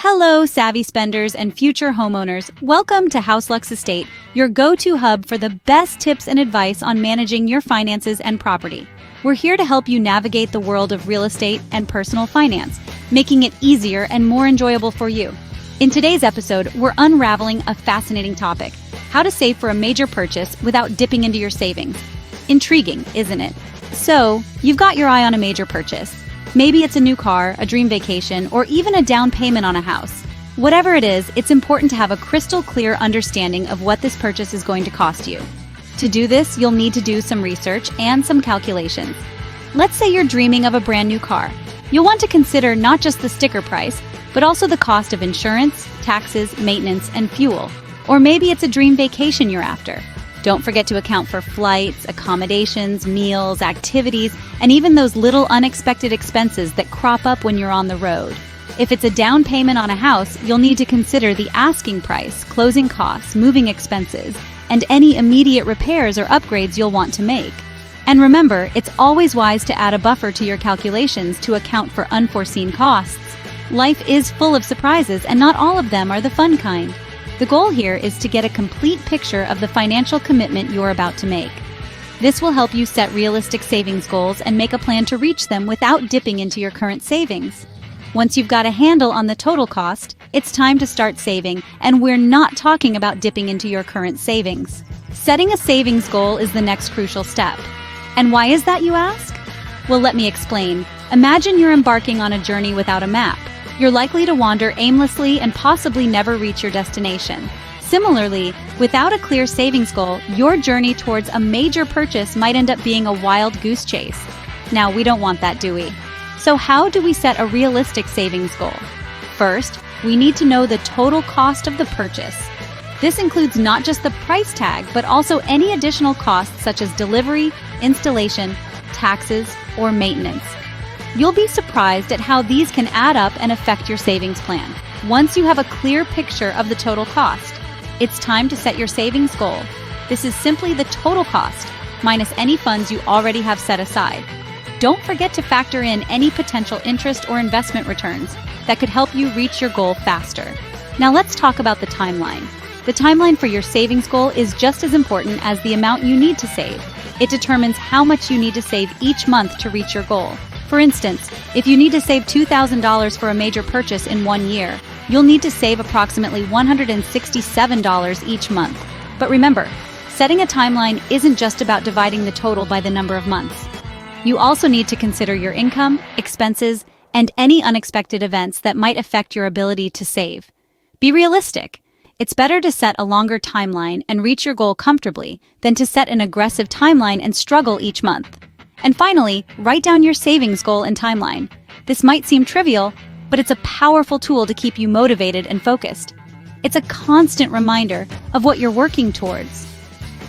Hello, savvy spenders and future homeowners. Welcome to HouseLux Estate, your go-to hub for the best tips and advice on managing your finances and property. We're here to help you navigate the world of real estate and personal finance, making it easier and more enjoyable for you. In today's episode, we're unraveling a fascinating topic: how to save for a major purchase without dipping into your savings. Intriguing, isn't it? So, you've got your eye on a major purchase. Maybe it's a new car, a dream vacation, or even a down payment on a house. Whatever it is, it's important to have a crystal clear understanding of what this purchase is going to cost you. To do this, you'll need to do some research and some calculations. Let's say you're dreaming of a brand new car. You'll want to consider not just the sticker price, but also the cost of insurance, taxes, maintenance, and fuel. Or maybe it's a dream vacation you're after. Don't forget to account for flights, accommodations, meals, activities, and even those little unexpected expenses that crop up when you're on the road. If it's a down payment on a house, you'll need to consider the asking price, closing costs, moving expenses, and any immediate repairs or upgrades you'll want to make. And remember, it's always wise to add a buffer to your calculations to account for unforeseen costs. Life is full of surprises, and not all of them are the fun kind. The goal here is to get a complete picture of the financial commitment you're about to make. This will help you set realistic savings goals and make a plan to reach them without dipping into your current savings. Once you've got a handle on the total cost, it's time to start saving, and we're not talking about dipping into your current savings. Setting a savings goal is the next crucial step. And why is that, you ask? Well, let me explain. Imagine you're embarking on a journey without a map. You're likely to wander aimlessly and possibly never reach your destination. Similarly, without a clear savings goal, your journey towards a major purchase might end up being a wild goose chase. Now, we don't want that, do we? So how do we set a realistic savings goal? First, we need to know the total cost of the purchase. This includes not just the price tag, but also any additional costs such as delivery, installation, taxes, or maintenance. You'll be surprised at how these can add up and affect your savings plan. Once you have a clear picture of the total cost, it's time to set your savings goal. This is simply the total cost, minus any funds you already have set aside. Don't forget to factor in any potential interest or investment returns that could help you reach your goal faster. Now let's talk about the timeline. The timeline for your savings goal is just as important as the amount you need to save. It determines how much you need to save each month to reach your goal. For instance, if you need to save $2,000 for a major purchase in 1 year, you'll need to save approximately $167 each month. But remember, setting a timeline isn't just about dividing the total by the number of months. You also need to consider your income, expenses, and any unexpected events that might affect your ability to save. Be realistic. It's better to set a longer timeline and reach your goal comfortably than to set an aggressive timeline and struggle each month. And finally, write down your savings goal and timeline. This might seem trivial, but it's a powerful tool to keep you motivated and focused. It's a constant reminder of what you're working towards.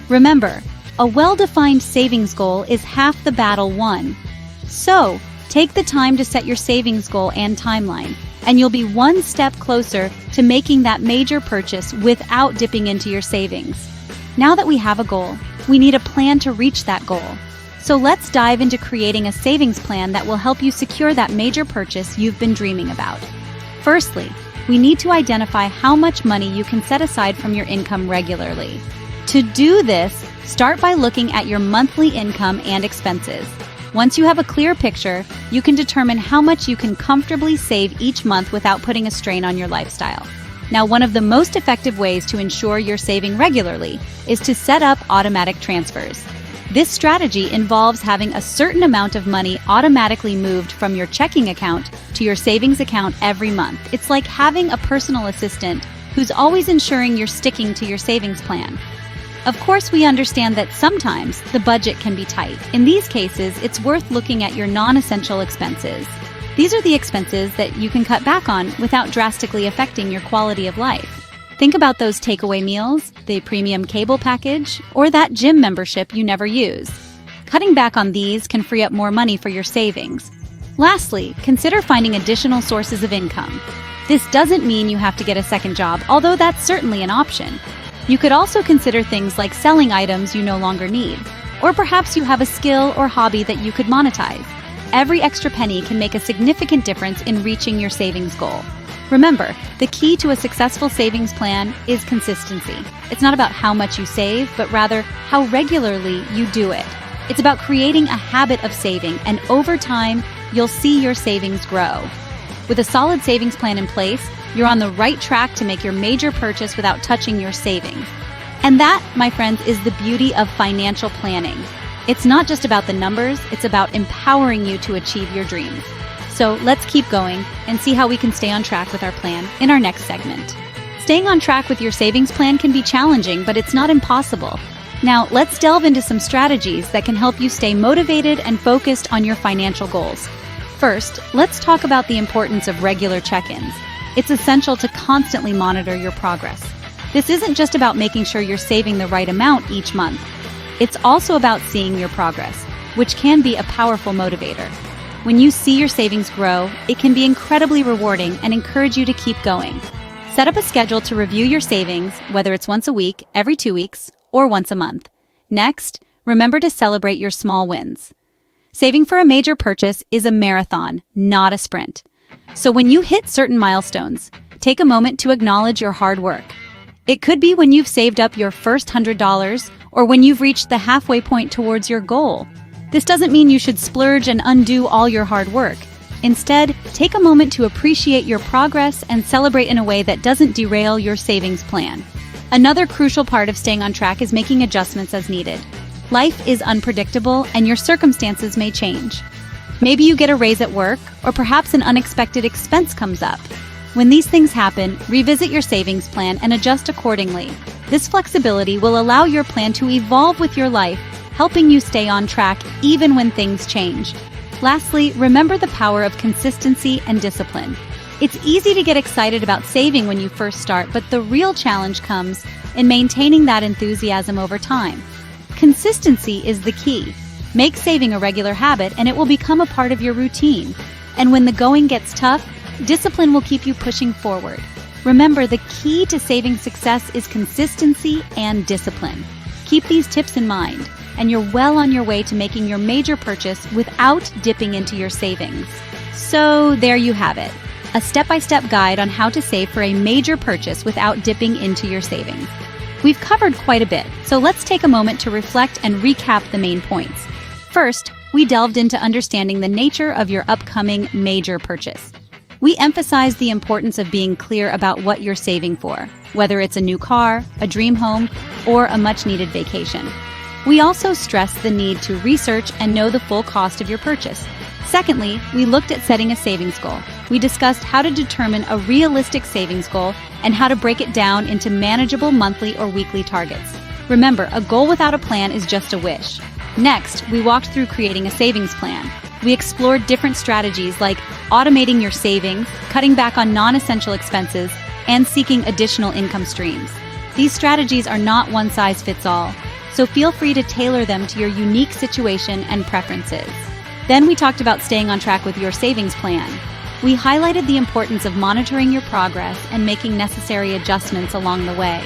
Remember, a well-defined savings goal is half the battle won. So, take the time to set your savings goal and timeline, and you'll be one step closer to making that major purchase without dipping into your savings. Now that we have a goal, we need a plan to reach that goal. So let's dive into creating a savings plan that will help you secure that major purchase you've been dreaming about. Firstly, we need to identify how much money you can set aside from your income regularly. To do this, start by looking at your monthly income and expenses. Once you have a clear picture, you can determine how much you can comfortably save each month without putting a strain on your lifestyle. Now, one of the most effective ways to ensure you're saving regularly is to set up automatic transfers. This strategy involves having a certain amount of money automatically moved from your checking account to your savings account every month. It's like having a personal assistant who's always ensuring you're sticking to your savings plan. Of course, we understand that sometimes the budget can be tight. In these cases, it's worth looking at your non-essential expenses. These are the expenses that you can cut back on without drastically affecting your quality of life. Think about those takeaway meals, the premium cable package, or that gym membership you never use. Cutting back on these can free up more money for your savings. Lastly, consider finding additional sources of income. This doesn't mean you have to get a second job, although that's certainly an option. You could also consider things like selling items you no longer need, or perhaps you have a skill or hobby that you could monetize. Every extra penny can make a significant difference in reaching your savings goal. Remember, the key to a successful savings plan is consistency. It's not about how much you save, but rather how regularly you do it. It's about creating a habit of saving, and over time, you'll see your savings grow. With a solid savings plan in place, you're on the right track to make your major purchase without touching your savings. And that, my friends, is the beauty of financial planning. It's not just about the numbers, it's about empowering you to achieve your dreams. So let's keep going and see how we can stay on track with our plan in our next segment. Staying on track with your savings plan can be challenging, but it's not impossible. Now, let's delve into some strategies that can help you stay motivated and focused on your financial goals. First, let's talk about the importance of regular check-ins. It's essential to constantly monitor your progress. This isn't just about making sure you're saving the right amount each month. It's also about seeing your progress, which can be a powerful motivator. When you see your savings grow, it can be incredibly rewarding and encourage you to keep going. Set up a schedule to review your savings, whether it's once a week, every 2 weeks, or once a month. Next, remember to celebrate your small wins. Saving for a major purchase is a marathon, not a sprint. So when you hit certain milestones, take a moment to acknowledge your hard work. It could be when you've saved up your first $100 or when you've reached the halfway point towards your goal. This doesn't mean you should splurge and undo all your hard work. Instead, take a moment to appreciate your progress and celebrate in a way that doesn't derail your savings plan. Another crucial part of staying on track is making adjustments as needed. Life is unpredictable and your circumstances may change. Maybe you get a raise at work, or perhaps an unexpected expense comes up. When these things happen, revisit your savings plan and adjust accordingly. This flexibility will allow your plan to evolve with your life, helping you stay on track even when things change. Lastly, remember the power of consistency and discipline. It's easy to get excited about saving when you first start, but the real challenge comes in maintaining that enthusiasm over time. Consistency is the key. Make saving a regular habit and it will become a part of your routine. And when the going gets tough, discipline will keep you pushing forward. Remember, the key to saving success is consistency and discipline. Keep these tips in mind, and you're well on your way to making your major purchase without dipping into your savings. So there you have it, a step-by-step guide on how to save for a major purchase without dipping into your savings. We've covered quite a bit, so let's take a moment to reflect and recap the main points. First, we delved into understanding the nature of your upcoming major purchase. We emphasized the importance of being clear about what you're saving for, whether it's a new car, a dream home, or a much-needed vacation. We also stressed the need to research and know the full cost of your purchase. Secondly, we looked at setting a savings goal. We discussed how to determine a realistic savings goal and how to break it down into manageable monthly or weekly targets. Remember, a goal without a plan is just a wish. Next, we walked through creating a savings plan. We explored different strategies like automating your savings, cutting back on non-essential expenses, and seeking additional income streams. These strategies are not one-size-fits-all, so feel free to tailor them to your unique situation and preferences. Then we talked about staying on track with your savings plan. We highlighted the importance of monitoring your progress and making necessary adjustments along the way.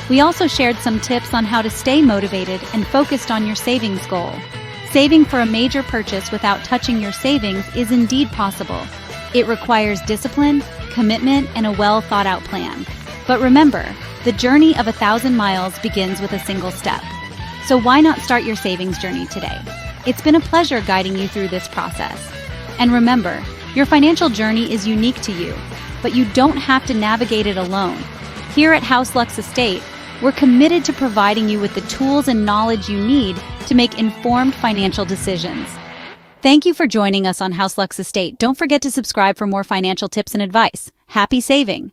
We also shared some tips on how to stay motivated and focused on your savings goal. Saving for a major purchase without touching your savings is indeed possible. It requires discipline, commitment, and a well-thought-out plan. But remember, the journey of 1,000 miles begins with a single step. So why not start your savings journey today? It's been a pleasure guiding you through this process. And remember, your financial journey is unique to you, but you don't have to navigate it alone. Here at HouseLux Estate, we're committed to providing you with the tools and knowledge you need to make informed financial decisions. Thank you for joining us on HouseLux Estate. Don't forget to subscribe for more financial tips and advice. Happy saving!